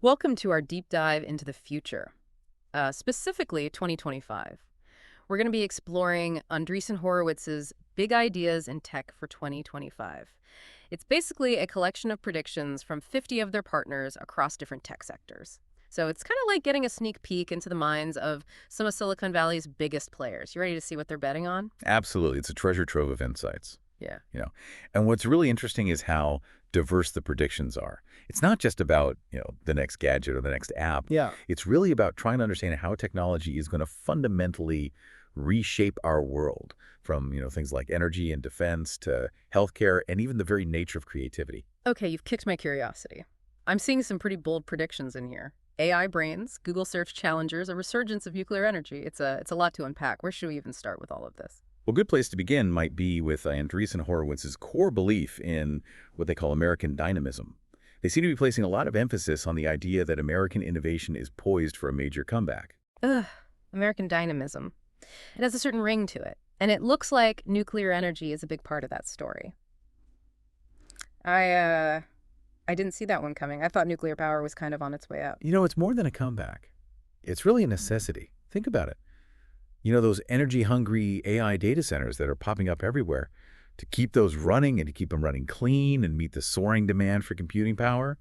Welcome to our deep dive into the future, specifically 2025. We're going to be exploring Andreessen Horowitz's Big Ideas in Tech for 2025. It's basically a collection of predictions from 50 of their partners across different tech sectors. So it's kind of like getting a sneak peek into the minds of some of Silicon Valley's biggest players. You ready to see what they're betting on? Absolutely. It's a treasure trove of insights, Yeah. you know. And what's really interesting is how diverse the predictions are. It's not just about, the next gadget or the next app. Yeah. It's really about trying to understand how technology is going to fundamentally reshape our world from, things like energy and defense to healthcare and even the very nature of creativity. Okay, you've kicked my curiosity. I'm seeing some pretty bold predictions in here. AI brains, Google search challengers, a resurgence of nuclear energy. It's a lot to unpack. Where should we even start with all of this? Well, a good place to begin might be with Andreessen Horowitz's core belief in what they call American dynamism. They seem to be placing a lot of emphasis on the idea that American innovation is poised for a major comeback. Ugh, American dynamism. It has a certain ring to it, and it looks like nuclear energy is a big part of that story. I didn't see that one coming. I thought nuclear power was kind of on its way out. It's more than a comeback. It's really a necessity. Think about it. Those energy-hungry AI data centers that are popping up everywhere, to keep those running and to keep them running clean and meet the soaring demand for computing power,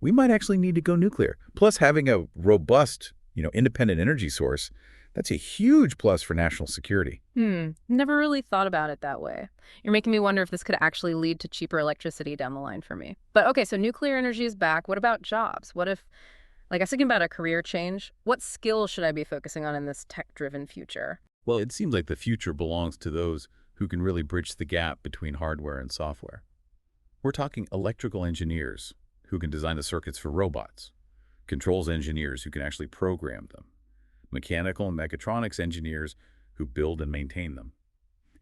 we might actually need to go nuclear. Plus, having a robust, independent energy source, that's a huge plus for national security. Never really thought about it that way. You're making me wonder if this could actually lead to cheaper electricity down the line for me. But okay, so nuclear energy is back. What about jobs? What if, like, I was thinking about a career change. What skills should I be focusing on in this tech-driven future? Well, it seems like the future belongs to those who can really bridge the gap between hardware and software. We're talking electrical engineers who can design the circuits for robots, controls engineers who can actually program them, mechanical and mechatronics engineers who build and maintain them,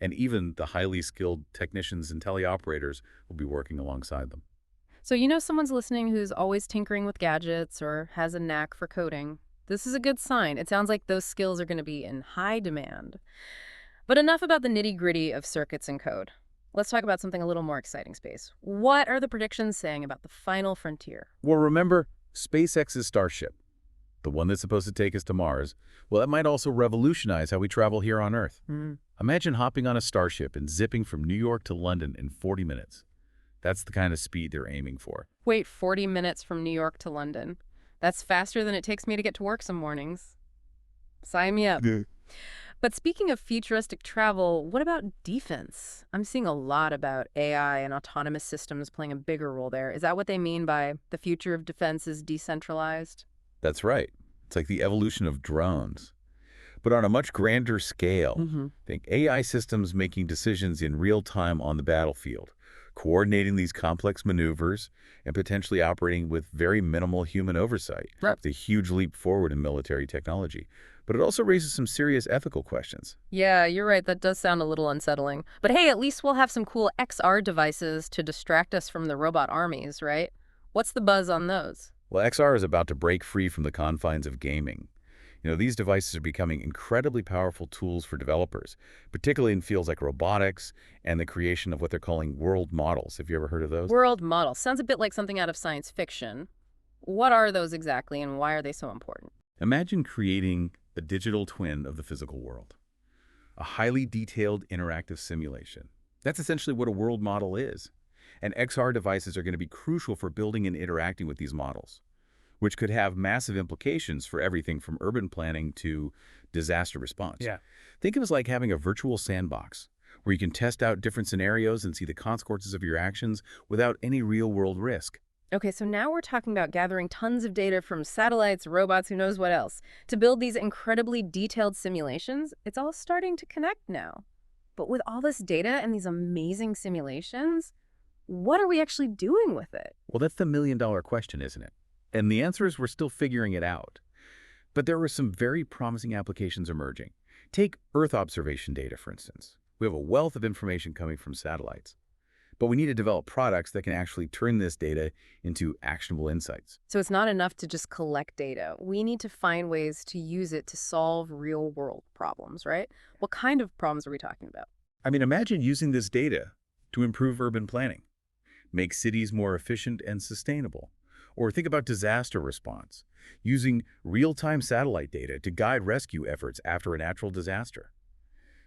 and even the highly skilled technicians and teleoperators will be working alongside them. So someone's listening who's always tinkering with gadgets or has a knack for coding. This is a good sign. It sounds like those skills are going to be in high demand. But enough about the nitty-gritty of circuits and code. Let's talk about something a little more exciting, space. What are the predictions saying about the final frontier? Well, remember SpaceX's Starship, the one that's supposed to take us to Mars. Well, that might also revolutionize how we travel here on Earth. Imagine hopping on a Starship and zipping from New York to London in 40 minutes. That's the kind of speed they're aiming for. Wait, 40 minutes from New York to London. That's faster than it takes me to get to work some mornings. Sign me up. But speaking of futuristic travel, what about defense? I'm seeing a lot about AI and autonomous systems playing a bigger role there. Is that what they mean by the future of defense is decentralized? That's right. It's like the evolution of drones. But on a much grander scale, think AI systems making decisions in real time on the battlefield, coordinating these complex maneuvers, and potentially operating with very minimal human oversight. Right. It's a huge leap forward in military technology. But it also raises some serious ethical questions. Yeah, you're right. That does sound a little unsettling. But hey, at least we'll have some cool XR devices to distract us from the robot armies, right? What's the buzz on those? Well, XR is about to break free from the confines of gaming. These devices are becoming incredibly powerful tools for developers, particularly in fields like robotics and the creation of what they're calling world models. Have you ever heard of those? World model. Sounds a bit like something out of science fiction. What are those exactly, and why are they so important? Imagine creating a digital twin of the physical world, a highly detailed interactive simulation. That's essentially what a world model is. And XR devices are going to be crucial for building and interacting with these models, which could have massive implications for everything from urban planning to disaster response. Yeah. Think of it as like having a virtual sandbox where you can test out different scenarios and see the consequences of your actions without any real-world risk. Okay, so now we're talking about gathering tons of data from satellites, robots, who knows what else, to build these incredibly detailed simulations. It's all starting to connect now. But with all this data and these amazing simulations, what are we actually doing with it? Well, that's the million-dollar question, isn't it? And the answer is we're still figuring it out. But there are some very promising applications emerging. Take Earth observation data, for instance. We have a wealth of information coming from satellites. But we need to develop products that can actually turn this data into actionable insights. So it's not enough to just collect data. We need to find ways to use it to solve real-world problems, right? What kind of problems are we talking about? Imagine using this data to improve urban planning, make cities more efficient and sustainable, Or think about disaster response, using real-time satellite data to guide rescue efforts after a natural disaster.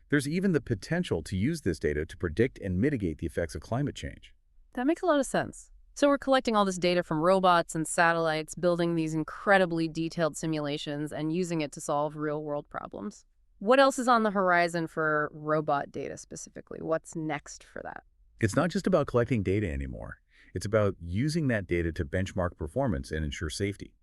There's even the potential to use this data to predict and mitigate the effects of climate change. That makes a lot of sense. So we're collecting all this data from robots and satellites, building these incredibly detailed simulations, and using it to solve real-world problems. What else is on the horizon for robot data specifically? What's next for that? It's not just about collecting data anymore. It's about using that data to benchmark performance and ensure safety.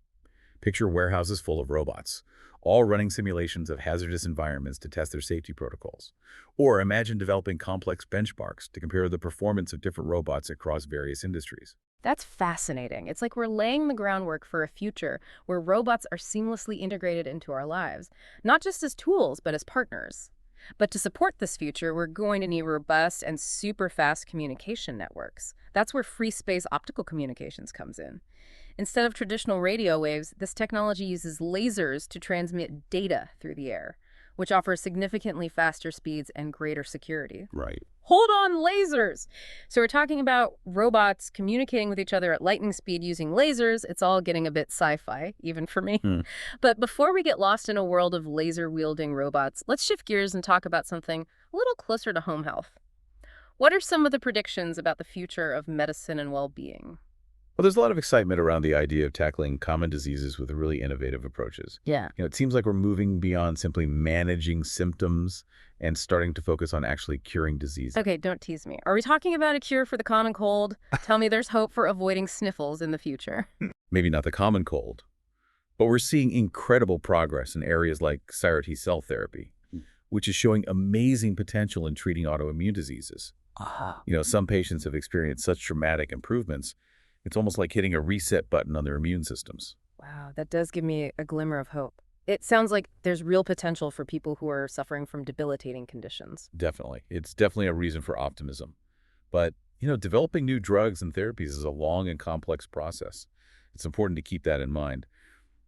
Picture warehouses full of robots, all running simulations of hazardous environments to test their safety protocols. Or imagine developing complex benchmarks to compare the performance of different robots across various industries. That's fascinating. It's like we're laying the groundwork for a future where robots are seamlessly integrated into our lives, not just as tools, but as partners. But to support this future, we're going to need robust and super fast communication networks. That's where free space optical communications comes in. Instead of traditional radio waves, this technology uses lasers to transmit data through the air, which offers significantly faster speeds and greater security. Right. Hold on, lasers! So we're talking about robots communicating with each other at lightning speed using lasers. It's all getting a bit sci-fi, even for me. But before we get lost in a world of laser-wielding robots, let's shift gears and talk about something a little closer to home health. What are some of the predictions about the future of medicine and well-being? Well, there's a lot of excitement around the idea of tackling common diseases with really innovative approaches. Yeah. It seems like we're moving beyond simply managing symptoms and starting to focus on actually curing disease. Okay, don't tease me. Are we talking about a cure for the common cold? Tell me there's hope for avoiding sniffles in the future. Maybe not the common cold, but we're seeing incredible progress in areas like CAR T cell therapy, which is showing amazing potential in treating autoimmune diseases. Some patients have experienced such dramatic improvements, it's almost like hitting a reset button on their immune systems. Wow, that does give me a glimmer of hope. It sounds like there's real potential for people who are suffering from debilitating conditions. Definitely. It's definitely a reason for optimism. But, developing new drugs and therapies is a long and complex process. It's important to keep that in mind.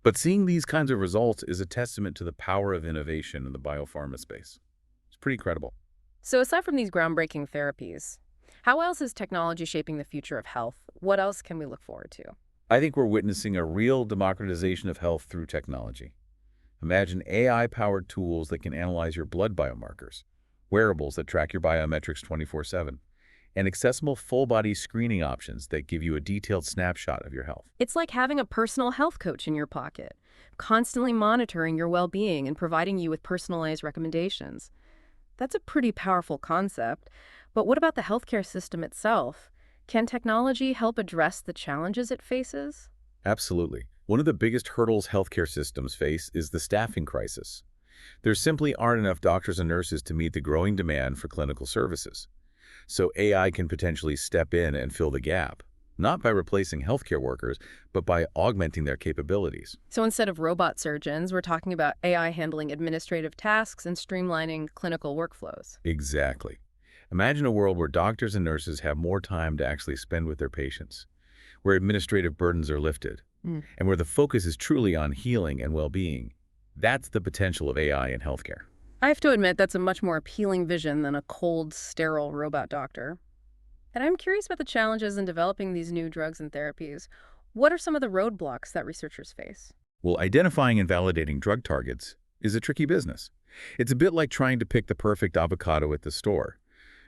But seeing these kinds of results is a testament to the power of innovation in the biopharma space. It's pretty incredible. So aside from these groundbreaking therapies, how else is technology shaping the future of health? What else can we look forward to? I think we're witnessing a real democratization of health through technology. Imagine AI-powered tools that can analyze your blood biomarkers, wearables that track your biometrics 24/7, and accessible full-body screening options that give you a detailed snapshot of your health. It's like having a personal health coach in your pocket, constantly monitoring your well-being and providing you with personalized recommendations. That's a pretty powerful concept. But what about the healthcare system itself? Can technology help address the challenges it faces? Absolutely. One of the biggest hurdles healthcare systems face is the staffing crisis. There simply aren't enough doctors and nurses to meet the growing demand for clinical services. So AI can potentially step in and fill the gap, not by replacing healthcare workers, but by augmenting their capabilities. So instead of robot surgeons, we're talking about AI handling administrative tasks and streamlining clinical workflows. Exactly. Imagine a world where doctors and nurses have more time to actually spend with their patients, where administrative burdens are lifted, and where the focus is truly on healing and well-being. That's the potential of AI in healthcare. I have to admit that's a much more appealing vision than a cold, sterile robot doctor. And I'm curious about the challenges in developing these new drugs and therapies. What are some of the roadblocks that researchers face? Well, identifying and validating drug targets is a tricky business. It's a bit like trying to pick the perfect avocado at the store.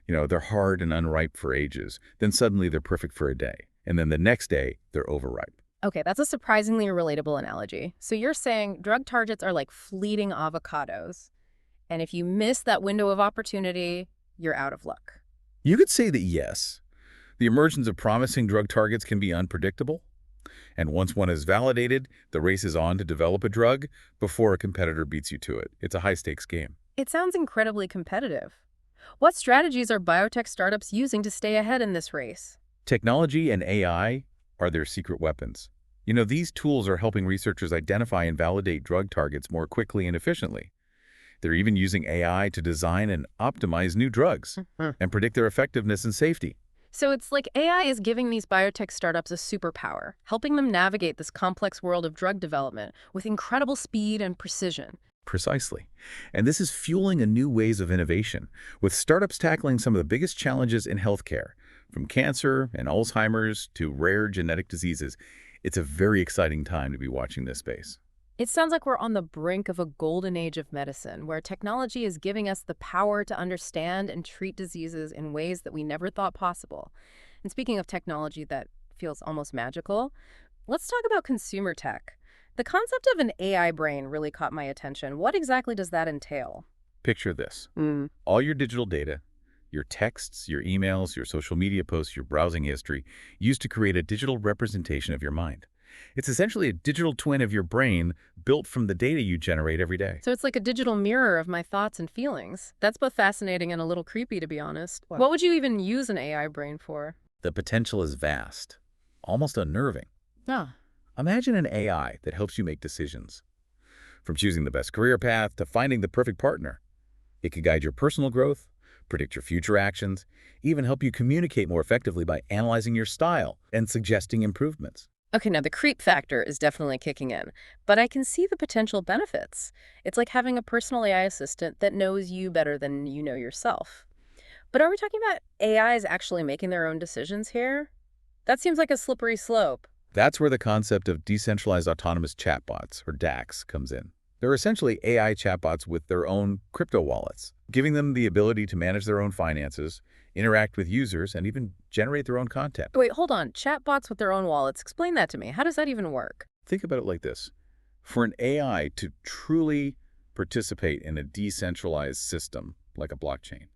They're hard and unripe for ages. Then suddenly they're perfect for a day. And then the next day, they're overripe. Okay, that's a surprisingly relatable analogy. So you're saying drug targets are like fleeting avocados. And if you miss that window of opportunity, you're out of luck. You could say that yes. The emergence of promising drug targets can be unpredictable. And once one is validated, the race is on to develop a drug before a competitor beats you to it. It's a high-stakes game. It sounds incredibly competitive. What strategies are biotech startups using to stay ahead in this race? Technology and AI are their secret weapons. These tools are helping researchers identify and validate drug targets more quickly and efficiently. They're even using AI to design and optimize new drugs and predict their effectiveness and safety. So it's like AI is giving these biotech startups a superpower, helping them navigate this complex world of drug development with incredible speed and precision. Precisely. And this is fueling a new waves of innovation, with startups tackling some of the biggest challenges in healthcare, from cancer and Alzheimer's to rare genetic diseases. It's a very exciting time to be watching this space. It sounds like we're on the brink of a golden age of medicine, where technology is giving us the power to understand and treat diseases in ways that we never thought possible. And speaking of technology that feels almost magical, let's talk about consumer tech. The concept of an AI brain really caught my attention. What exactly does that entail? Picture this. Mm. All your digital data, your texts, your emails, your social media posts, your browsing history, used to create a digital representation of your mind. It's essentially a digital twin of your brain built from the data you generate every day. So it's like a digital mirror of my thoughts and feelings. That's both fascinating and a little creepy, to be honest. Wow. What would you even use an AI brain for? The potential is vast, almost unnerving. Ah, Imagine an AI that helps you make decisions. From choosing the best career path to finding the perfect partner. It could guide your personal growth, predict your future actions, even help you communicate more effectively by analyzing your style and suggesting improvements. okay, now the creep factor is definitely kicking in, but I can see the potential benefits. It's like having a personal AI assistant that knows you better than you know yourself. But are we talking about AIs actually making their own decisions here? That seems like a slippery slope. That's where the concept of decentralized autonomous chatbots, or DACs, comes in. They're essentially AI chatbots with their own crypto wallets, giving them the ability to manage their own finances, interact with users, and even generate their own content. Wait, hold on. Chatbots with their own wallets. Explain that to me. How does that even work? Think about it like this. For an AI to truly participate in a decentralized system, like a blockchain,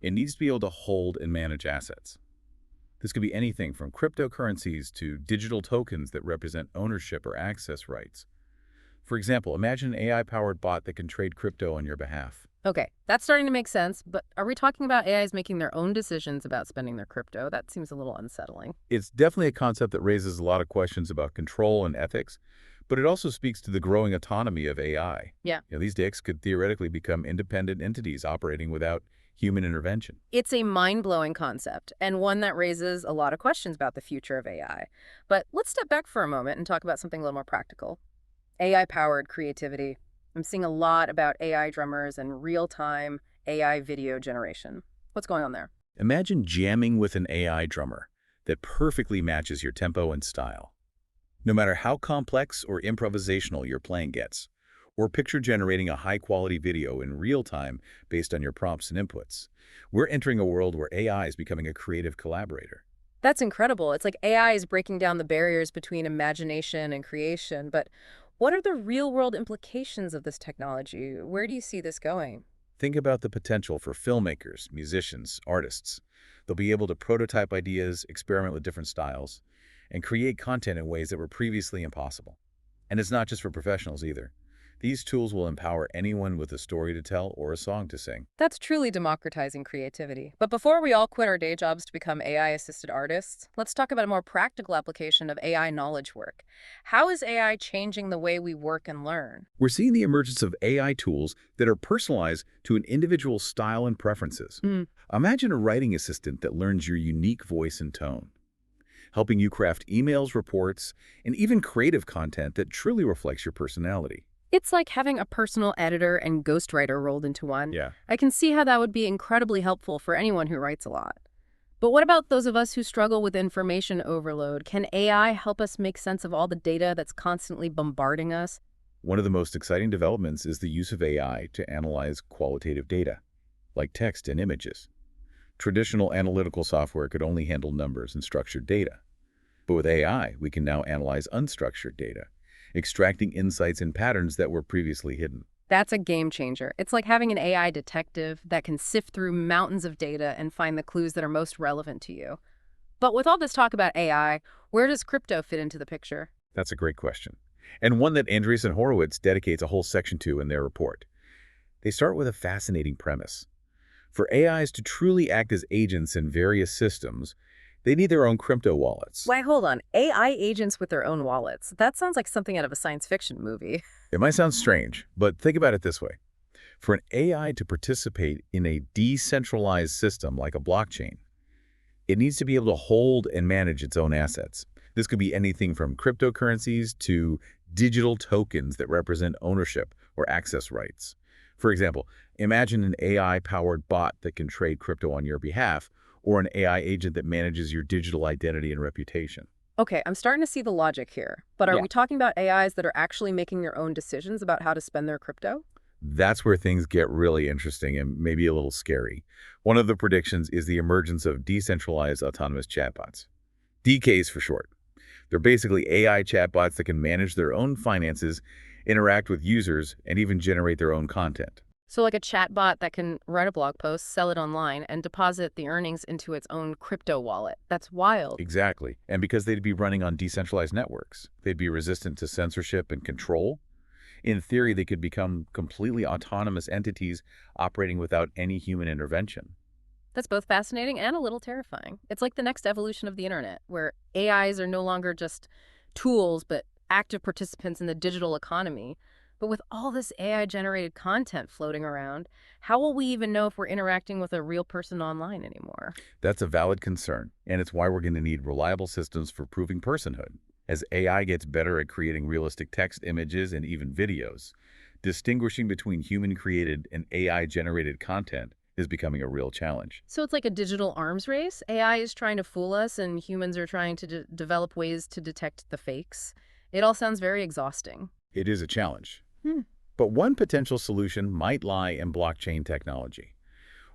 it needs to be able to hold and manage assets. This could be anything from cryptocurrencies to digital tokens that represent ownership or access rights. For example, imagine an AI-powered bot that can trade crypto on your behalf. Okay, that's starting to make sense, but are we talking about AIs making their own decisions about spending their crypto? That seems a little unsettling. It's definitely a concept that raises a lot of questions about control and ethics, but it also speaks to the growing autonomy of AI. Yeah. These DACs could theoretically become independent entities operating without human intervention. It's a mind-blowing concept, and one that raises a lot of questions about the future of AI. But let's step back for a moment and talk about something a little more practical. AI-powered creativity. I'm seeing a lot about AI drummers and real-time AI video generation. What's going on there? Imagine jamming with an AI drummer that perfectly matches your tempo and style. No matter how complex or improvisational your playing gets, or picture generating a high-quality video in real time based on your prompts and inputs. We're entering a world where AI is becoming a creative collaborator. That's incredible. It's like AI is breaking down the barriers between imagination and creation, but what are the real-world implications of this technology? Where do you see this going? Think about the potential for filmmakers, musicians, artists. They'll be able to prototype ideas, experiment with different styles, and create content in ways that were previously impossible. And it's not just for professionals either. These tools will empower anyone with a story to tell or a song to sing. That's truly democratizing creativity. But before we all quit our day jobs to become AI-assisted artists, let's talk about a more practical application of AI knowledge work. How is AI changing the way we work and learn? We're seeing the emergence of AI tools that are personalized to an individual's style and preferences. Imagine a writing assistant that learns your unique voice and tone, helping you craft emails, reports, and even creative content that truly reflects your personality. It's like having a personal editor and ghostwriter rolled into one. Yeah. I can see how that would be incredibly helpful for anyone who writes a lot. But what about those of us who struggle with information overload? Can AI help us make sense of all the data that's constantly bombarding us? One of the most exciting developments is the use of AI to analyze qualitative data, like text and images. Traditional analytical software could only handle numbers and structured data. But with AI, we can now analyze unstructured data, extracting insights and patterns that were previously hidden. That's a game changer. It's like having an AI detective that can sift through mountains of data and find the clues that are most relevant to you. But with all this talk about AI, where does crypto fit into the picture? That's a great question, and one that Andreessen Horowitz dedicates a whole section to in their report. They start with a fascinating premise. For AIs to truly act as agents in various systems, they need their own crypto wallets. Why, hold on. AI agents with their own wallets. That sounds like something out of a science fiction movie. It might sound strange, but think about it this way. For an AI to participate in a decentralized system like a blockchain, it needs to be able to hold and manage its own assets. This could be anything from cryptocurrencies to digital tokens that represent ownership or access rights. For example, imagine an AI-powered bot that can trade crypto on your behalf, or an AI agent that manages your digital identity and reputation. Okay, I'm starting to see the logic here. But are Yeah. we talking about AIs that are actually making their own decisions about how to spend their crypto? That's where things get really interesting and maybe a little scary. One of the predictions is the emergence of decentralized autonomous chatbots. DKs for short. They're basically AI chatbots that can manage their own finances, interact with users, and even generate their own content. So, like a chatbot that can write a blog post, sell it online, and deposit the earnings into its own crypto wallet. That's wild. Exactly. And because they'd be running on decentralized networks, they'd be resistant to censorship and control. In theory, they could become completely autonomous entities operating without any human intervention. That's both fascinating and a little terrifying. It's like the next evolution of the internet, where AIs are no longer just tools, but active participants in the digital economy. But with all this AI generated content floating around, how will we even know if we're interacting with a real person online anymore? That's a valid concern, and it's why we're going to need reliable systems for proving personhood. As AI gets better at creating realistic text, images, and even videos, distinguishing between human-created and AI-generated content is becoming a real challenge. So it's like a digital arms race. AI is trying to fool us, and humans are trying to develop ways to detect the fakes. It all sounds very exhausting. It is a challenge. Hmm. But one potential solution might lie in blockchain technology.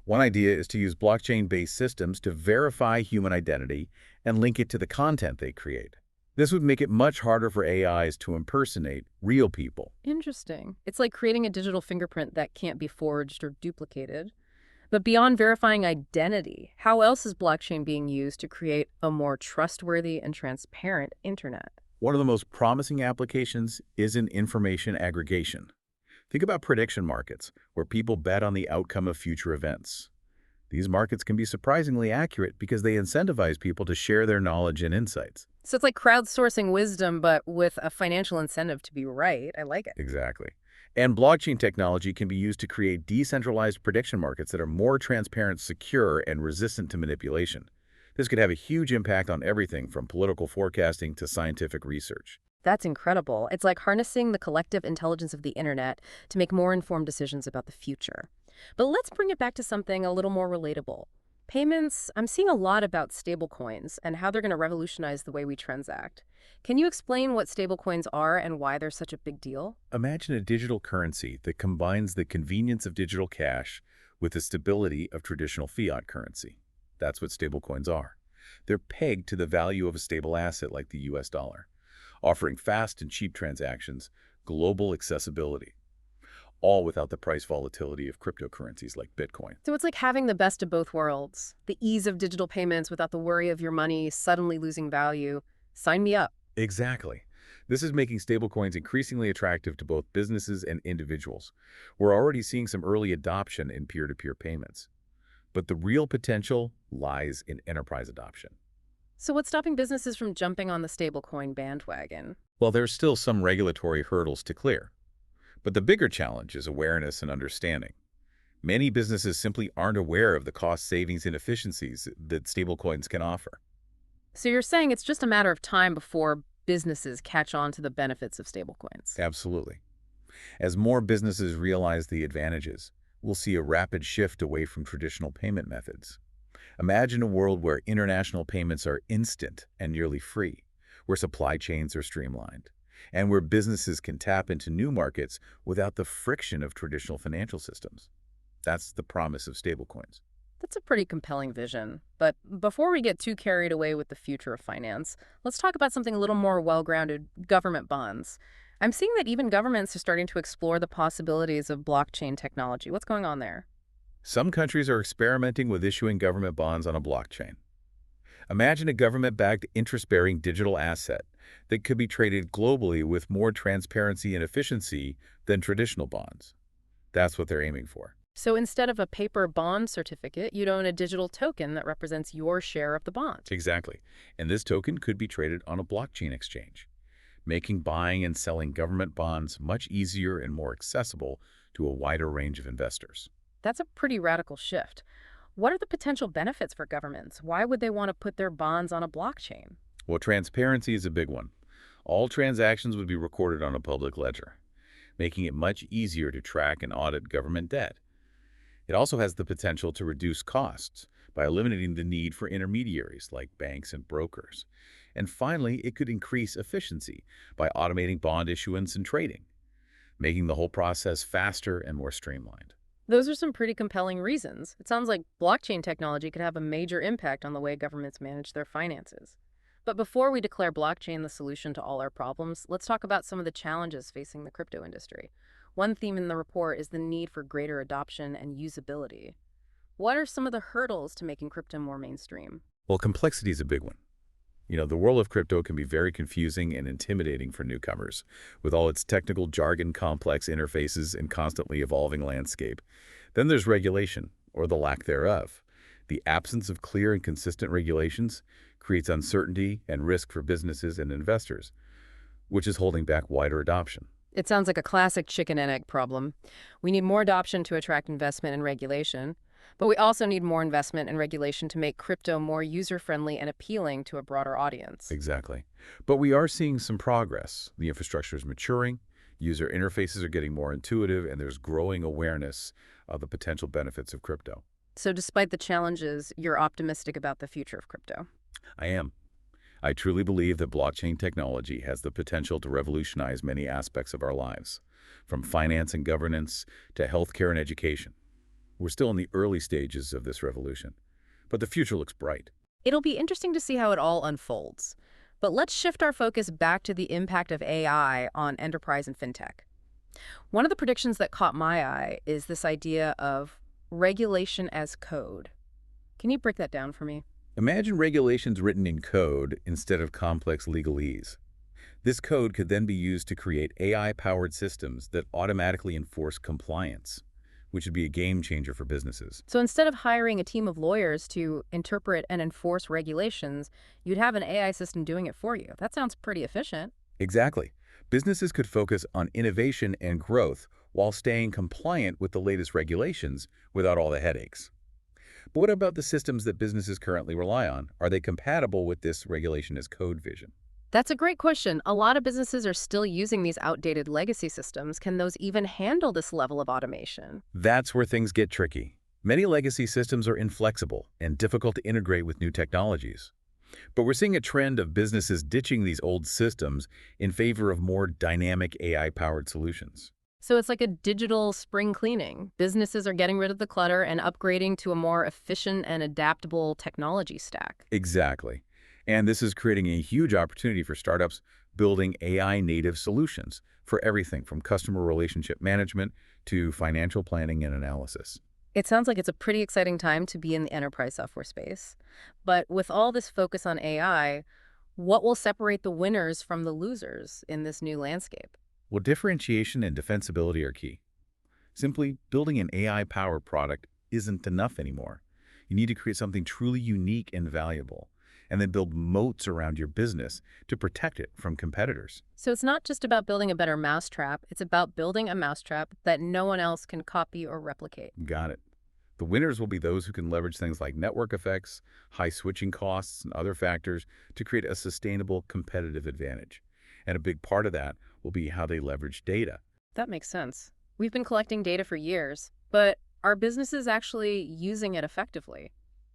One idea is to use blockchain-based systems to verify human identity and link it to the content they create. This would make it much harder for AIs to impersonate real people. Interesting. It's like creating a digital fingerprint that can't be forged or duplicated. But beyond verifying identity, how else is blockchain being used to create a more trustworthy and transparent internet? One of the most promising applications is in information aggregation. Think about prediction markets, where people bet on the outcome of future events. These markets can be surprisingly accurate because they incentivize people to share their knowledge and insights. So it's like crowdsourcing wisdom, but with a financial incentive to be right. I like it. Exactly. And blockchain technology can be used to create decentralized prediction markets that are more transparent, secure, and resistant to manipulation. This could have a huge impact on everything from political forecasting to scientific research. That's incredible. It's like harnessing the collective intelligence of the internet to make more informed decisions about the future. But let's bring it back to something a little more relatable. Payments, I'm seeing a lot about stablecoins and how they're going to revolutionize the way we transact. Can you explain what stablecoins are and why they're such a big deal? Imagine a digital currency that combines the convenience of digital cash with the stability of traditional fiat currency. That's what stablecoins are. They're pegged to the value of a stable asset like the US dollar, offering fast and cheap transactions, global accessibility, all without the price volatility of cryptocurrencies like Bitcoin. So it's like having the best of both worlds, the ease of digital payments without the worry of your money suddenly losing value. Sign me up. Exactly. This is making stablecoins increasingly attractive to both businesses and individuals. We're already seeing some early adoption in peer-to-peer payments. But the real potential lies in enterprise adoption. So what's stopping businesses from jumping on the stablecoin bandwagon? Well, there's still some regulatory hurdles to clear. But the bigger challenge is awareness and understanding. Many businesses simply aren't aware of the cost savings and efficiencies that stablecoins can offer. So you're saying it's just a matter of time before businesses catch on to the benefits of stablecoins. Absolutely. As more businesses realize the advantages, we'll see a rapid shift away from traditional payment methods. Imagine a world where international payments are instant and nearly free, where supply chains are streamlined, and where businesses can tap into new markets without the friction of traditional financial systems. That's the promise of stablecoins. That's a pretty compelling vision. But before we get too carried away with the future of finance, let's talk about something a little more well-grounded, government bonds. I'm seeing that even governments are starting to explore the possibilities of blockchain technology. What's going on there? Some countries are experimenting with issuing government bonds on a blockchain. Imagine a government-backed interest-bearing digital asset that could be traded globally with more transparency and efficiency than traditional bonds. That's what they're aiming for. So instead of a paper bond certificate, you'd own a digital token that represents your share of the bond. Exactly. And this token could be traded on a blockchain exchange, making buying and selling government bonds much easier and more accessible to a wider range of investors. That's a pretty radical shift. What are the potential benefits for governments? Why would they want to put their bonds on a blockchain? Well, transparency is a big one. All transactions would be recorded on a public ledger, making it much easier to track and audit government debt. It also has the potential to reduce costs by eliminating the need for intermediaries like banks and brokers. And finally, it could increase efficiency by automating bond issuance and trading, making the whole process faster and more streamlined. Those are some pretty compelling reasons. It sounds like blockchain technology could have a major impact on the way governments manage their finances. But before we declare blockchain the solution to all our problems, let's talk about some of the challenges facing the crypto industry. One theme in the report is the need for greater adoption and usability. What are some of the hurdles to making crypto more mainstream? Well, complexity is a big one. The world of crypto can be very confusing and intimidating for newcomers, with all its technical jargon, complex interfaces, and constantly evolving landscape. Then there's regulation, or the lack thereof. The absence of clear and consistent regulations creates uncertainty and risk for businesses and investors, which is holding back wider adoption. It sounds like a classic chicken and egg problem. We need more adoption to attract investment and regulation, but we also need more investment and regulation to make crypto more user-friendly and appealing to a broader audience. Exactly. But we are seeing some progress. The infrastructure is maturing, user interfaces are getting more intuitive, and there's growing awareness of the potential benefits of crypto. So despite the challenges, you're optimistic about the future of crypto. I am. I truly believe that blockchain technology has the potential to revolutionize many aspects of our lives, from finance and governance to healthcare and education. We're still in the early stages of this revolution, but the future looks bright. It'll be interesting to see how it all unfolds. But let's shift our focus back to the impact of AI on enterprise and fintech. One of the predictions that caught my eye is this idea of regulation as code. Can you break that down for me? Imagine regulations written in code instead of complex legalese. This code could then be used to create AI-powered systems that automatically enforce compliance, which would be a game changer for businesses. So instead of hiring a team of lawyers to interpret and enforce regulations, you'd have an AI system doing it for you. That sounds pretty efficient. Exactly. Businesses could focus on innovation and growth while staying compliant with the latest regulations without all the headaches. But what about the systems that businesses currently rely on? Are they compatible with this regulation as code vision? That's a great question. A lot of businesses are still using these outdated legacy systems. Can those even handle this level of automation? That's where things get tricky. Many legacy systems are inflexible and difficult to integrate with new technologies. But we're seeing a trend of businesses ditching these old systems in favor of more dynamic AI-powered solutions. So it's like a digital spring cleaning. Businesses are getting rid of the clutter and upgrading to a more efficient and adaptable technology stack. Exactly. And this is creating a huge opportunity for startups building AI-native solutions for everything from customer relationship management to financial planning and analysis. It sounds like it's a pretty exciting time to be in the enterprise software space. But with all this focus on AI, what will separate the winners from the losers in this new landscape? Well, differentiation and defensibility are key. Simply building an AI-powered product isn't enough anymore. You need to create something truly unique and valuable, and then build moats around your business to protect it from competitors. So it's not just about building a better mousetrap, it's about building a mousetrap that no one else can copy or replicate. Got it. The winners will be those who can leverage things like network effects, high switching costs, and other factors to create a sustainable competitive advantage. And a big part of that will be how they leverage data. That makes sense. We've been collecting data for years, but are businesses actually using it effectively?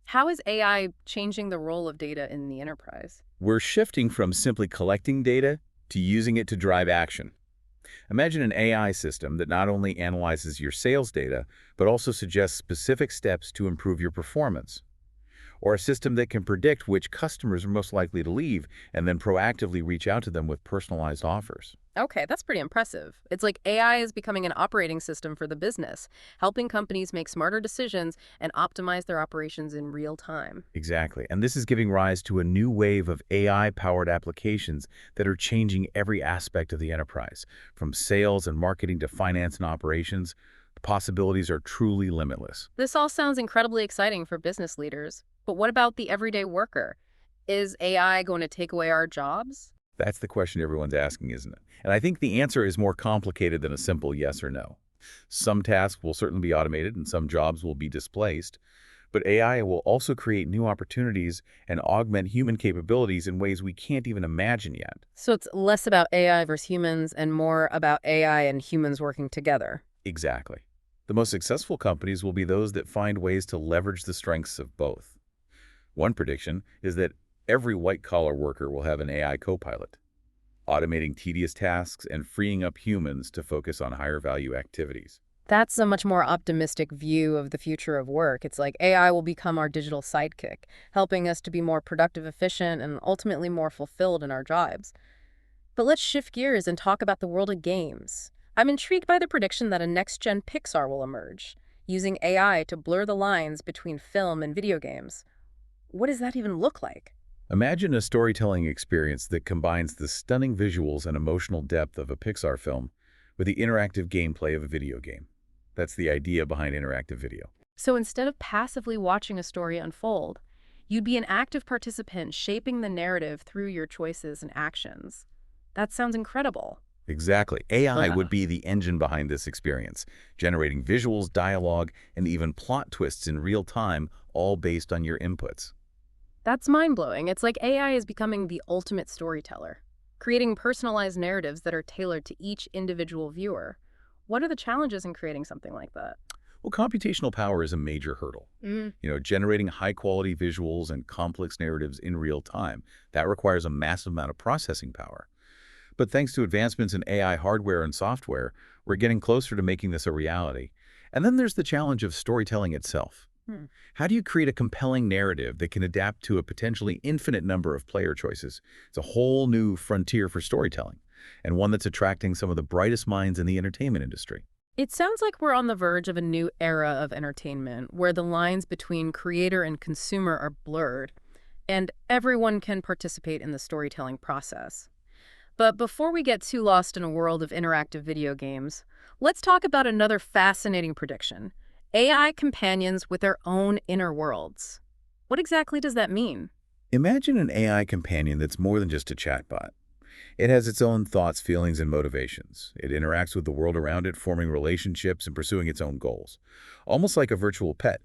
How is AI changing the role of data in the enterprise? We're shifting from simply collecting data to using it to drive action. Imagine an AI system that not only analyzes your sales data, but also suggests specific steps to improve your performance. Or a system that can predict which customers are most likely to leave and then proactively reach out to them with personalized offers. Okay, that's pretty impressive. It's like AI is becoming an operating system for the business, helping companies make smarter decisions and optimize their operations in real time. Exactly. And this is giving rise to a new wave of AI-powered applications that are changing every aspect of the enterprise, from sales and marketing to finance and operations. The possibilities are truly limitless. This all sounds incredibly exciting for business leaders. But what about the everyday worker? Is AI going to take away our jobs? That's the question everyone's asking, isn't it? And I think the answer is more complicated than a simple yes or no. Some tasks will certainly be automated and some jobs will be displaced, but AI will also create new opportunities and augment human capabilities in ways we can't even imagine yet. So it's less about AI versus humans and more about AI and humans working together. Exactly. The most successful companies will be those that find ways to leverage the strengths of both. One prediction is that Every white-collar worker will have an AI co-pilot, automating tedious tasks and freeing up humans to focus on higher-value activities. That's a much more optimistic view of the future of work. It's like AI will become our digital sidekick, helping us to be more productive, efficient, and ultimately more fulfilled in our jobs. But let's shift gears and talk about the world of games. I'm intrigued by the prediction that a next-gen Pixar will emerge, using AI to blur the lines between film and video games. What does that even look like? Imagine a storytelling experience that combines the stunning visuals and emotional depth of a Pixar film with the interactive gameplay of a video game. That's the idea behind interactive video. So instead of passively watching a story unfold, you'd be an active participant shaping the narrative through your choices and actions. That sounds incredible. Exactly. AI Yeah. would be the engine behind this experience, generating visuals, dialogue, and even plot twists in real time, all based on your inputs. That's mind-blowing. It's like AI is becoming the ultimate storyteller, creating personalized narratives that are tailored to each individual viewer. What are the challenges in creating something like that? Well, computational power is a major hurdle. Generating high-quality visuals and complex narratives in real time, that requires a massive amount of processing power. But thanks to advancements in AI hardware and software, we're getting closer to making this a reality. And then there's the challenge of storytelling itself. Hmm. How do you create a compelling narrative that can adapt to a potentially infinite number of player choices? It's a whole new frontier for storytelling, and one that's attracting some of the brightest minds in the entertainment industry. It sounds like we're on the verge of a new era of entertainment where the lines between creator and consumer are blurred, and everyone can participate in the storytelling process. But before we get too lost in a world of interactive video games, let's talk about another fascinating prediction: AI companions with their own inner worlds. What exactly does that mean? Imagine an AI companion that's more than just a chatbot. It has its own thoughts, feelings, and motivations. It interacts with the world around it, forming relationships and pursuing its own goals. Almost like a virtual pet,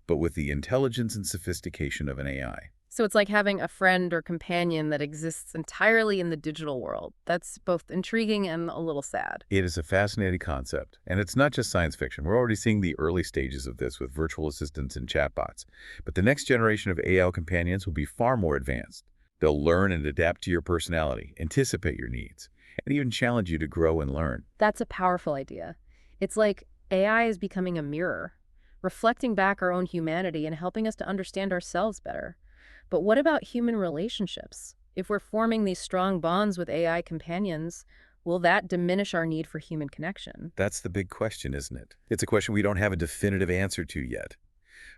but with the intelligence and sophistication of an AI. So it's like having a friend or companion that exists entirely in the digital world. That's both intriguing and a little sad. It is a fascinating concept, and it's not just science fiction. We're already seeing the early stages of this with virtual assistants and chatbots. But the next generation of AI companions will be far more advanced. They'll learn and adapt to your personality, anticipate your needs, and even challenge you to grow and learn. That's a powerful idea. It's like AI is becoming a mirror, reflecting back our own humanity and helping us to understand ourselves better. But what about human relationships? If we're forming these strong bonds with AI companions, will that diminish our need for human connection? That's the big question, isn't it? It's a question we don't have a definitive answer to yet.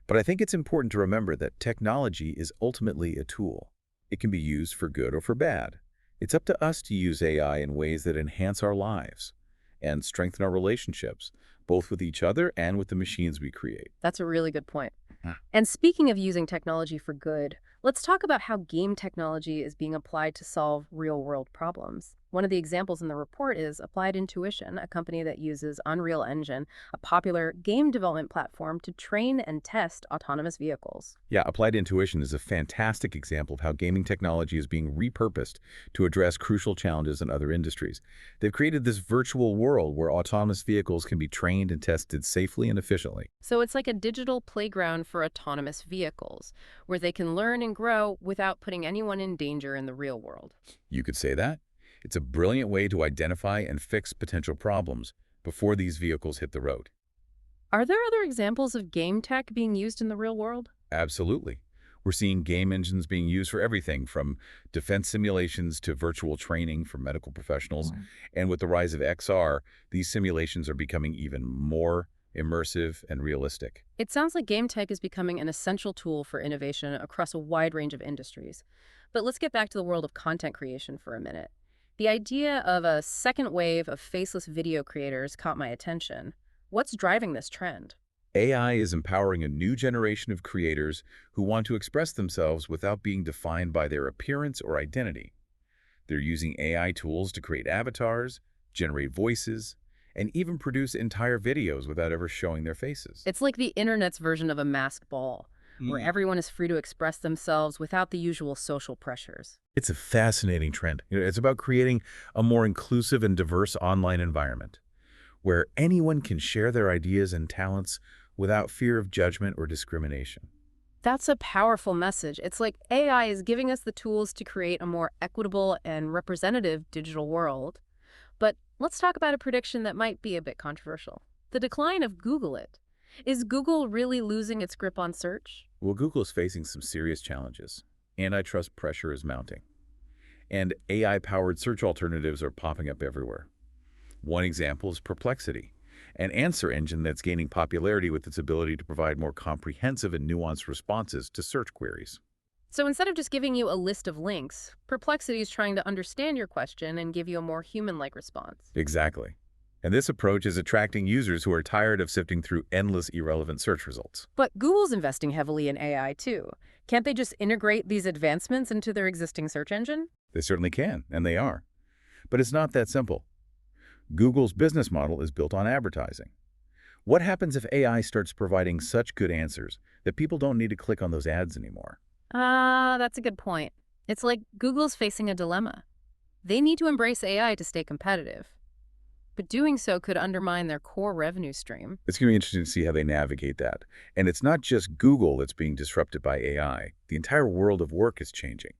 But I think it's important to remember that technology is ultimately a tool. It can be used for good or for bad. It's up to us to use AI in ways that enhance our lives and strengthen our relationships, both with each other and with the machines we create. That's a really good point. Hmm. And speaking of using technology for good, let's talk about how game technology is being applied to solve real-world problems. One of the examples in the report is Applied Intuition, a company that uses Unreal Engine, a popular game development platform, to train and test autonomous vehicles. Yeah, Applied Intuition is a fantastic example of how gaming technology is being repurposed to address crucial challenges in other industries. They've created this virtual world where autonomous vehicles can be trained and tested safely and efficiently. So it's like a digital playground for autonomous vehicles, where they can learn and grow without putting anyone in danger in the real world. You could say that. It's a brilliant way to identify and fix potential problems before these vehicles hit the road. Are there other examples of game tech being used in the real world? Absolutely. We're seeing game engines being used for everything from defense simulations to virtual training for medical professionals. And with the rise of XR, these simulations are becoming even more immersive and realistic. It sounds like game tech is becoming an essential tool for innovation across a wide range of industries. But let's get back to the world of content creation for a minute. The idea of a second wave of faceless video creators caught my attention. What's driving this trend? AI is empowering a new generation of creators who want to express themselves without being defined by their appearance or identity. They're using AI tools to create avatars, generate voices, and even produce entire videos without ever showing their faces. It's like the internet's version of a masked ball, where everyone is free to express themselves without the usual social pressures. It's a fascinating trend. It's about creating a more inclusive and diverse online environment where anyone can share their ideas and talents without fear of judgment or discrimination. That's a powerful message. It's like AI is giving us the tools to create a more equitable and representative digital world. But let's talk about a prediction that might be a bit controversial. The decline of Google it. Is Google really losing its grip on search? Well, Google is facing some serious challenges. Antitrust pressure is mounting, and AI-powered search alternatives are popping up everywhere. One example is Perplexity, an answer engine that's gaining popularity with its ability to provide more comprehensive and nuanced responses to search queries. So instead of just giving you a list of links, Perplexity is trying to understand your question and give you a more human-like response. Exactly. And this approach is attracting users who are tired of sifting through endless irrelevant search results. But Google's investing heavily in AI too. Can't they just integrate these advancements into their existing search engine? They certainly can, and they are. But it's not that simple. Google's business model is built on advertising. What happens if AI starts providing such good answers that people don't need to click on those ads anymore? That's a good point. It's like Google's facing a dilemma. They need to embrace AI to stay competitive, but doing so could undermine their core revenue stream. It's going to be interesting to see how they navigate that. And it's not just Google that's being disrupted by AI. The entire world of work is changing.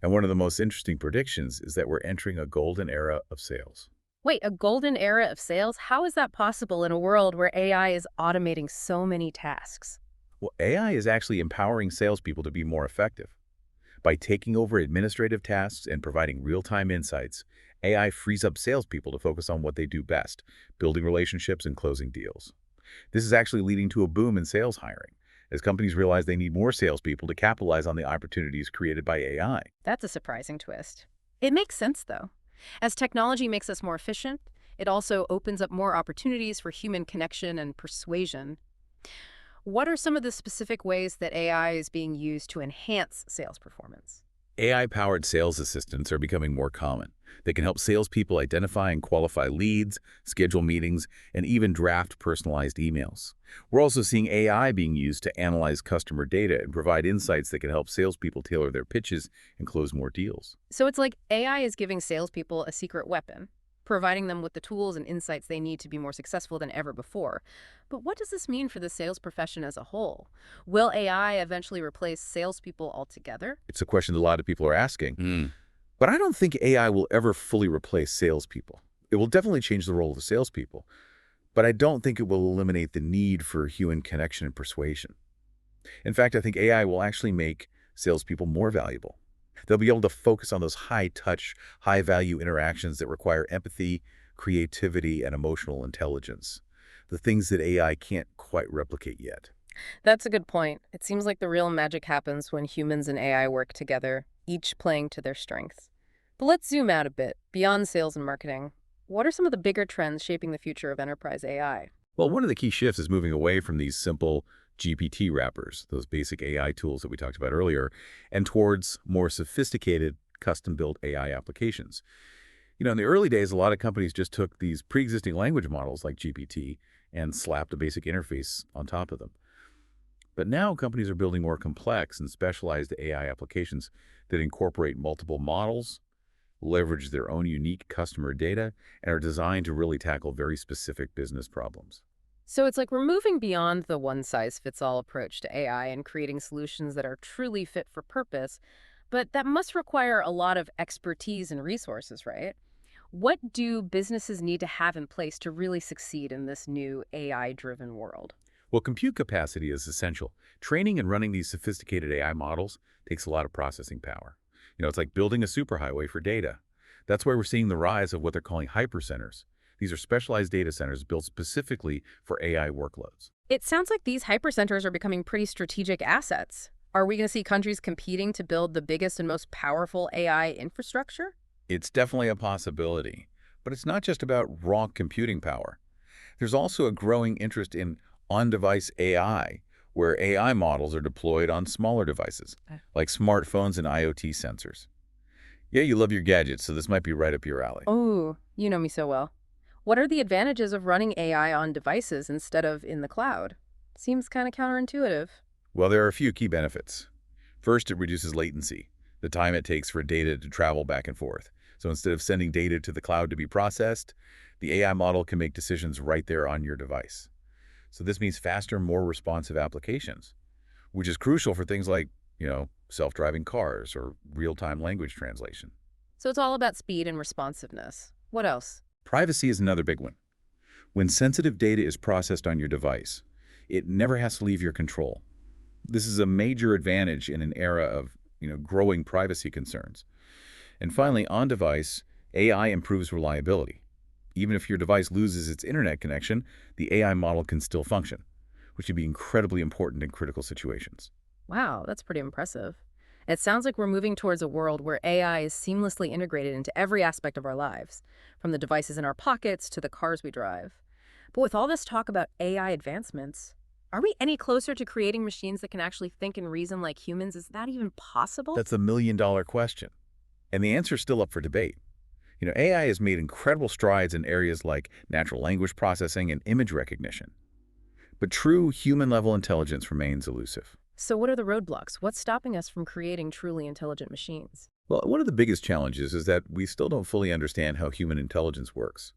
And one of the most interesting predictions is that we're entering a golden era of sales. Wait, a golden era of sales? How is that possible in a world where AI is automating so many tasks? Well, AI is actually empowering salespeople to be more effective. By taking over administrative tasks and providing real-time insights, AI frees up salespeople to focus on what they do best, building relationships and closing deals. This is actually leading to a boom in sales hiring, as companies realize they need more salespeople to capitalize on the opportunities created by AI. That's a surprising twist. It makes sense, though. As technology makes us more efficient, it also opens up more opportunities for human connection and persuasion. What are some of the specific ways that AI is being used to enhance sales performance? AI-powered sales assistants are becoming more common. They can help salespeople identify and qualify leads, schedule meetings, and even draft personalized emails. We're also seeing AI being used to analyze customer data and provide insights that can help salespeople tailor their pitches and close more deals. So it's like AI is giving salespeople a secret weapon, providing them with the tools and insights they need to be more successful than ever before. But what does this mean for the sales profession as a whole? Will AI eventually replace salespeople altogether? It's a question that a lot of people are asking. But I don't think AI will ever fully replace salespeople. It will definitely change the role of the salespeople, but I don't think it will eliminate the need for human connection and persuasion. In fact, I think AI will actually make salespeople more valuable. They'll be able to focus on those high-touch, high-value interactions that require empathy, creativity, and emotional intelligence, the things that AI can't quite replicate yet. That's a good point. It seems like the real magic happens when humans and AI work together, each playing to their strengths. But let's zoom out a bit, beyond sales and marketing. What are some of the bigger trends shaping the future of enterprise AI? Well, one of the key shifts is moving away from these simple GPT wrappers, those basic AI tools that we talked about earlier, and towards more sophisticated, custom-built AI applications. In the early days, a lot of companies just took these pre-existing language models like GPT and slapped a basic interface on top of them. But now companies are building more complex and specialized AI applications that incorporate multiple models, leverage their own unique customer data, and are designed to really tackle very specific business problems. So it's like we're moving beyond the one-size-fits-all approach to AI and creating solutions that are truly fit for purpose, but that must require a lot of expertise and resources, right? What do businesses need to have in place to really succeed in this new AI-driven world? Well, compute capacity is essential. Training and running these sophisticated AI models takes a lot of processing power. It's like building a superhighway for data. That's why we're seeing the rise of what they're calling hypercenters. These are specialized data centers built specifically for AI workloads. It sounds like these hypercenters are becoming pretty strategic assets. Are we going to see countries competing to build the biggest and most powerful AI infrastructure? It's definitely a possibility, but it's not just about raw computing power. There's also a growing interest in on-device AI, where AI models are deployed on smaller devices, like smartphones and IoT sensors. Yeah, you love your gadgets, so this might be right up your alley. Oh, you know me so well. What are the advantages of running AI on devices instead of in the cloud? Seems kind of counterintuitive. Well, there are a few key benefits. First, it reduces latency, the time it takes for data to travel back and forth. So instead of sending data to the cloud to be processed, the AI model can make decisions right there on your device. So this means faster, more responsive applications. which is crucial for things like, self-driving cars or real-time language translation. So it's all about speed and responsiveness. What else? Privacy is another big one. When sensitive data is processed on your device, it never has to leave your control. This is a major advantage in an era of, growing privacy concerns. And finally, on-device, AI improves reliability. Even if your device loses its internet connection, the AI model can still function, which can be incredibly important in critical situations. Wow, that's pretty impressive. It sounds like we're moving towards a world where AI is seamlessly integrated into every aspect of our lives, from the devices in our pockets to the cars we drive. But with all this talk about AI advancements, are we any closer to creating machines that can actually think and reason like humans? Is that even possible? That's the million-dollar question. And the answer is still up for debate. AI has made incredible strides in areas like natural language processing and image recognition. But true human-level intelligence remains elusive. So what are the roadblocks? What's stopping us from creating truly intelligent machines? Well, one of the biggest challenges is that we still don't fully understand how human intelligence works.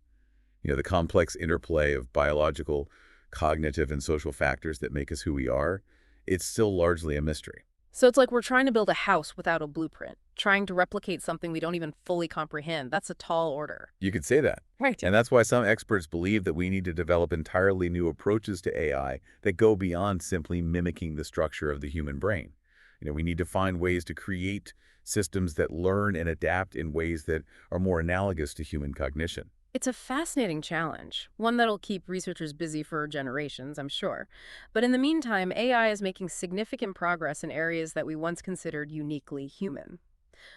The complex interplay of biological, cognitive, and social factors that make us who we are, it's still largely a mystery. So it's like we're trying to build a house without a blueprint, trying to replicate something we don't even fully comprehend. That's a tall order. You could say that. Right. And that's why some experts believe that we need to develop entirely new approaches to AI that go beyond simply mimicking the structure of the human brain. We need to find ways to create systems that learn and adapt in ways that are more analogous to human cognition. It's a fascinating challenge, one that'll keep researchers busy for generations, I'm sure. But in the meantime, AI is making significant progress in areas that we once considered uniquely human.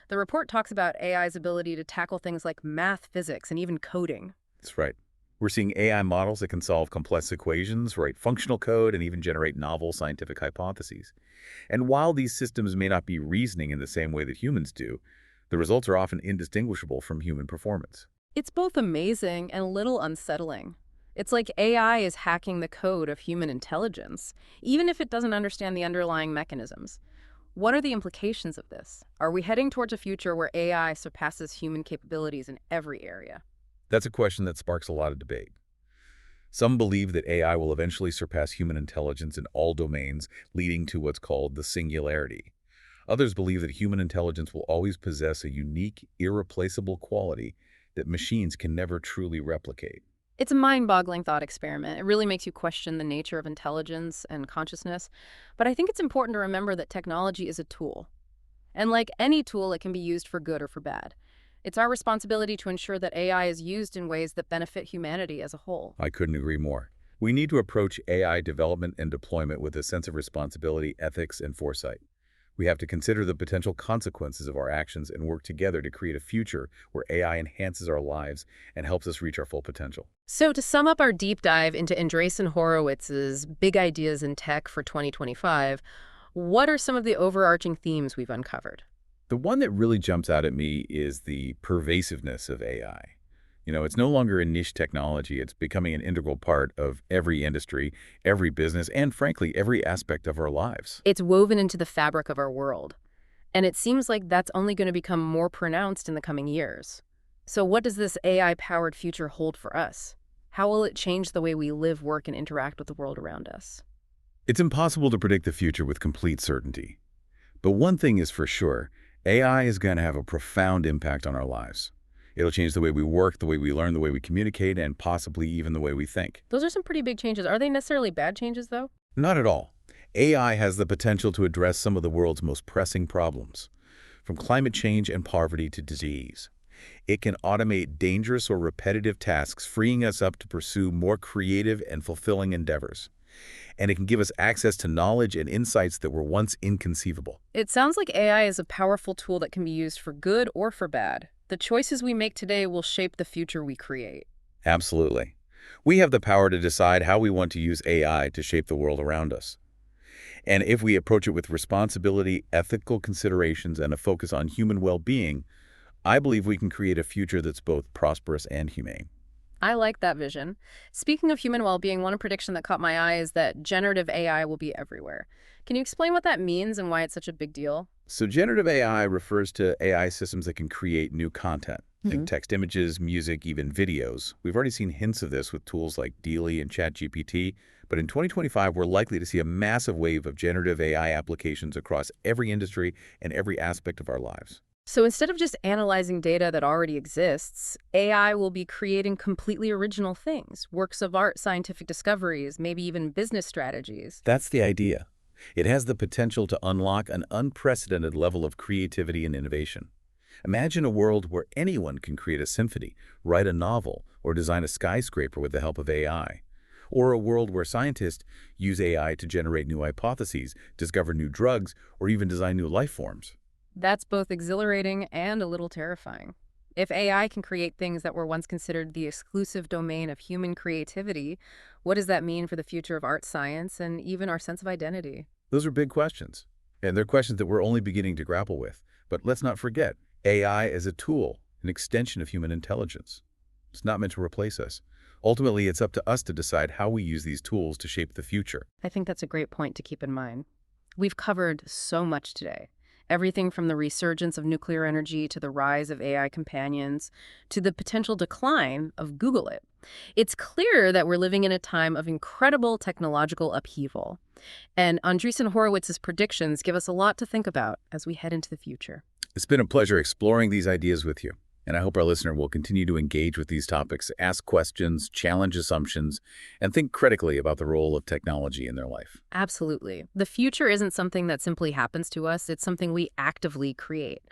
The report talks about AI's ability to tackle things like math, physics, and even coding. That's right. We're seeing AI models that can solve complex equations, write functional code, and even generate novel scientific hypotheses. And while these systems may not be reasoning in the same way that humans do, the results are often indistinguishable from human performance. It's both amazing and a little unsettling. It's like AI is hacking the code of human intelligence, even if it doesn't understand the underlying mechanisms. What are the implications of this? Are we heading towards a future where AI surpasses human capabilities in every area? That's a question that sparks a lot of debate. Some believe that AI will eventually surpass human intelligence in all domains, leading to what's called the singularity. Others believe that human intelligence will always possess a unique, irreplaceable quality that machines can never truly replicate. It's a mind-boggling thought experiment. It really makes you question the nature of intelligence and consciousness. But I think it's important to remember that technology is a tool. And like any tool, it can be used for good or for bad. It's our responsibility to ensure that AI is used in ways that benefit humanity as a whole. I couldn't agree more. We need to approach AI development and deployment with a sense of responsibility, ethics, and foresight. We have to consider the potential consequences of our actions and work together to create a future where AI enhances our lives and helps us reach our full potential. So to sum up our deep dive into Andreessen Horowitz's big ideas in tech for 2025, what are some of the overarching themes we've uncovered? The one that really jumps out at me is the pervasiveness of AI. It's no longer a niche technology. It's becoming an integral part of every industry, every business, and frankly, every aspect of our lives. It's woven into the fabric of our world. And it seems like that's only going to become more pronounced in the coming years. So what does this AI-powered future hold for us? How will it change the way we live, work, and interact with the world around us? It's impossible to predict the future with complete certainty. But one thing is for sure, AI is going to have a profound impact on our lives. It'll change the way we work, the way we learn, the way we communicate, and possibly even the way we think. Those are some pretty big changes. Are they necessarily bad changes, though? Not at all. AI has the potential to address some of the world's most pressing problems, from climate change and poverty to disease. It can automate dangerous or repetitive tasks, freeing us up to pursue more creative and fulfilling endeavors. And it can give us access to knowledge and insights that were once inconceivable. It sounds like AI is a powerful tool that can be used for good or for bad. The choices we make today will shape the future we create. Absolutely. We have the power to decide how we want to use AI to shape the world around us. And if we approach it with responsibility, ethical considerations, and a focus on human well-being, I believe we can create a future that's both prosperous and humane. I like that vision. Speaking of human well-being, one prediction that caught my eye is that generative AI will be everywhere. Can you explain what that means and why it's such a big deal? So generative AI refers to AI systems that can create new content. Think Hmm. text images, music, even videos. We've already seen hints of this with tools like Deely and ChatGPT, but in 2025, we're likely to see a massive wave of generative AI applications across every industry and every aspect of our lives. So instead of just analyzing data that already exists, AI will be creating completely original things, works of art, scientific discoveries, maybe even business strategies. That's the idea. It has the potential to unlock an unprecedented level of creativity and innovation. Imagine a world where anyone can create a symphony, write a novel, or design a skyscraper with the help of AI. Or a world where scientists use AI to generate new hypotheses, discover new drugs, or even design new life forms. That's both exhilarating and a little terrifying. If AI can create things that were once considered the exclusive domain of human creativity, what does that mean for the future of art science and even our sense of identity? Those are big questions, and they're questions that we're only beginning to grapple with. But let's not forget, AI is a tool, an extension of human intelligence. It's not meant to replace us. Ultimately, it's up to us to decide how we use these tools to shape the future. I think that's a great point to keep in mind. We've covered so much today. Everything from the resurgence of nuclear energy to the rise of AI companions to the potential decline of Google it. It's clear that we're living in a time of incredible technological upheaval. And Andreessen Horowitz's predictions give us a lot to think about as we head into the future. It's been a pleasure exploring these ideas with you, and I hope our listener will continue to engage with these topics, ask questions, challenge assumptions, and think critically about the role of technology in their life. Absolutely. The future isn't something that simply happens to us, it's something we actively create.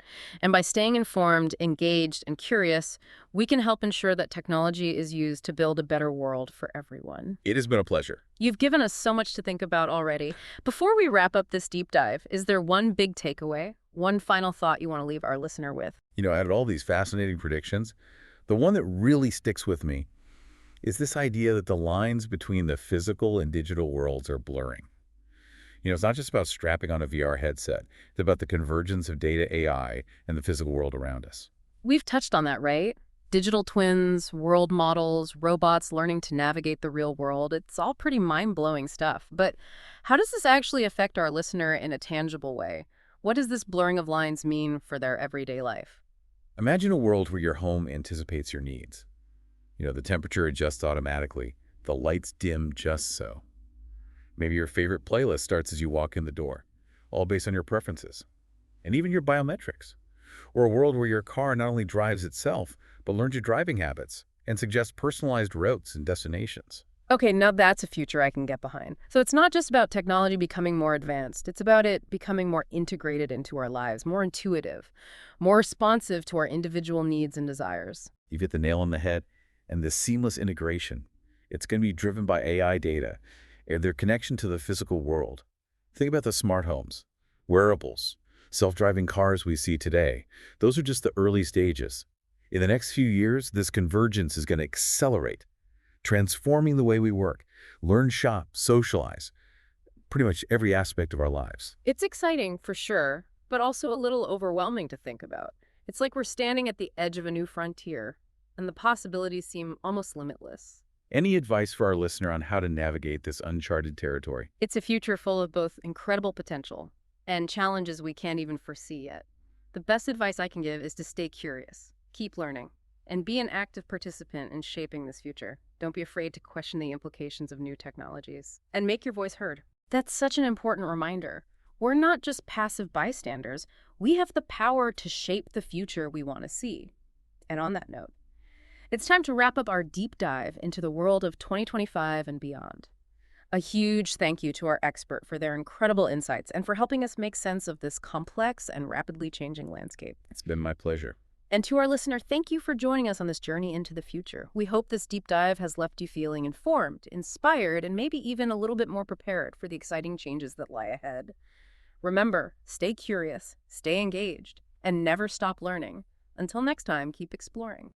And by staying informed, engaged, and curious, we can help ensure that technology is used to build a better world for everyone. It has been a pleasure. You've given us so much to think about already. Before we wrap up this deep dive, is there one big takeaway, one final thought you want to leave our listener with? Out of all these fascinating predictions, the one that really sticks with me is this idea that the lines between the physical and digital worlds are blurring. It's not just about strapping on a VR headset. It's about the convergence of data AI and the physical world around us. We've touched on that, right? Digital twins, world models, robots learning to navigate the real world. It's all pretty mind-blowing stuff. But how does this actually affect our listener in a tangible way? What does this blurring of lines mean for their everyday life? Imagine a world where your home anticipates your needs. The temperature adjusts automatically. The lights dim just so. Maybe your favorite playlist starts as you walk in the door, all based on your preferences, and even your biometrics. Or a world where your car not only drives itself, but learns your driving habits and suggests personalized routes and destinations. Okay, now that's a future I can get behind. So it's not just about technology becoming more advanced. It's about it becoming more integrated into our lives, more intuitive, more responsive to our individual needs and desires. You've hit the nail on the head, and this seamless integration, it's going to be driven by AI data and their connection to the physical world. Think about the smart homes, wearables, self-driving cars we see today. Those are just the early stages. In the next few years, this convergence is going to accelerate, transforming the way we work, learn, shop, socialize, pretty much every aspect of our lives. It's exciting for sure, but also a little overwhelming to think about. It's like we're standing at the edge of a new frontier, and the possibilities seem almost limitless. Any advice for our listener on how to navigate this uncharted territory? It's a future full of both incredible potential and challenges we can't even foresee yet. The best advice I can give is to stay curious, keep learning, and be an active participant in shaping this future. Don't be afraid to question the implications of new technologies and make your voice heard. That's such an important reminder. We're not just passive bystanders. We have the power to shape the future we want to see. And on that note, it's time to wrap up our deep dive into the world of 2025 and beyond. A huge thank you to our expert for their incredible insights and for helping us make sense of this complex and rapidly changing landscape. It's been my pleasure. And to our listener, thank you for joining us on this journey into the future. We hope this deep dive has left you feeling informed, inspired, and maybe even a little bit more prepared for the exciting changes that lie ahead. Remember, stay curious, stay engaged, and never stop learning. Until next time, keep exploring.